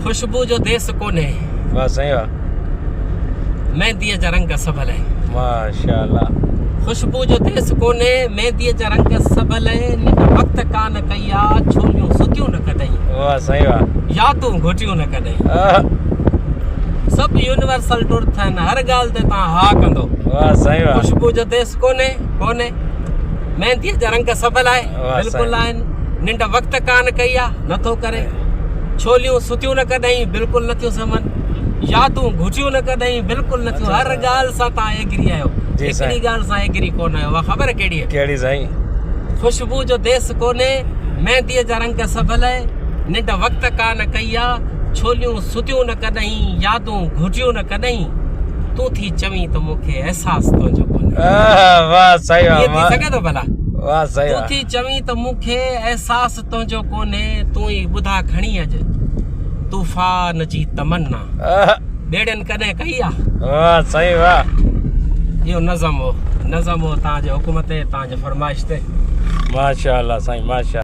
खुशबू जो देस कोने वाह सही वाह मेहंदी जा रंग सबल है माशाल्लाह खुशबू जो देस कोने मेहंदी जा रंग सबल है वक्त कान कया छोलियूं सुतियूं न कॾहिं वाह सही वाह यादूं घुटियूं न कॾहिं सब यूनिवर्सल टूर थन हर गाल ते ता हा कंदो वाह सही वाह खुशबू जो देस कोने कोने मेहंदी जा रंग सबल है बिल्कुल आइन निंड वक्त कान कया नथो करे छोलियूं सुतियूं न कॾहिं बिल्कुल नथियूं समन यादूं घुटियूं न कॾहिं बिल्कुल नथियूं हर गाल सा ता एग्री आयो हिकड़ी गाल सा एग्री कोन आयो वा ख़बर केड़ी है केड़ी साईं खुशबू जो देस कोने मेहंदी जा रंग सबल है निंड वक्त कान कया छोलियूं सुतियूं न कॾहिं यादूं घुटियूं न कॾहिं तू थी चवी तो मुखे एहसास तुंहिंजो कोने वाह सही ये वाह थी सके तो भला वाह सही तू वाह थी चवी तो मुखे एहसास तुंहिंजो कोने तू ही ॿुधा खणी अज तूफान जी तमन्ना बेड़न कॾहिं कई आहे वाह सही वाह इहो नज़म हो तव्हांजे हुकुम ते तव्हांजे फरमाइश ते माशाल्लाह साईं माशा